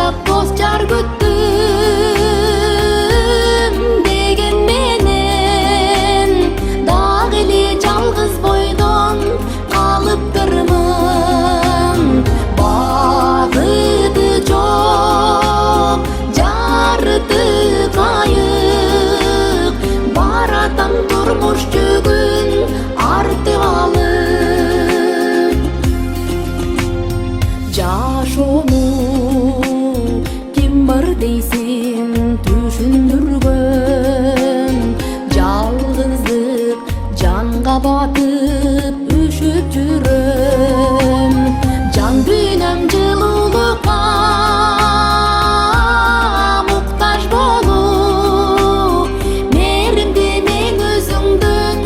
ойлоп дос жар күттүм деген менен дагы эле жалгыз бойдон калыптырмын. Багыты жок жарыты кайык, баратам турмуш жүгүн артып алып. Жашоону ким бар дейсин түшүндүргөн, жалгыздык жанга батып үшүп жүрөм. Жан дүйнөм жылуулукка муктаж болуп, мээримди мен өзүңдөн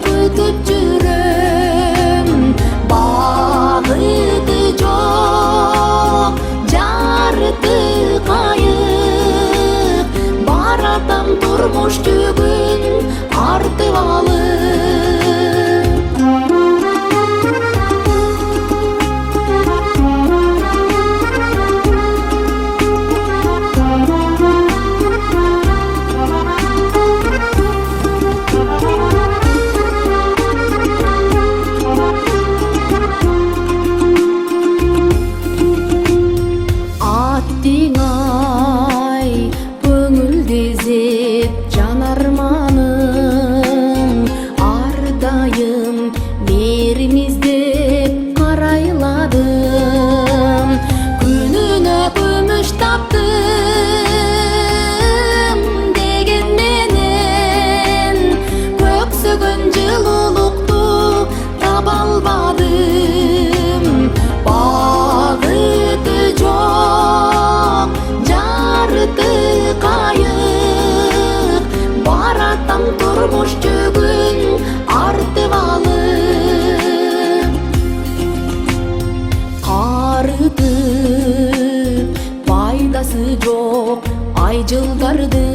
күтүп жүрөм. Багыты жок жарыты кайык, баратам турмуш жүгүн артып алып. Аттиңай көңүлдезип жан арманым, ар дайым мээрим издеп карайладым. Күнүнө күмүш таптым деген менен көксөгөн жылуулукту таба албадым. Багыты жок жарыты кайык, баратам турмуш жүгүн артып алып. Карытып пайдасы жок ай жылдарды,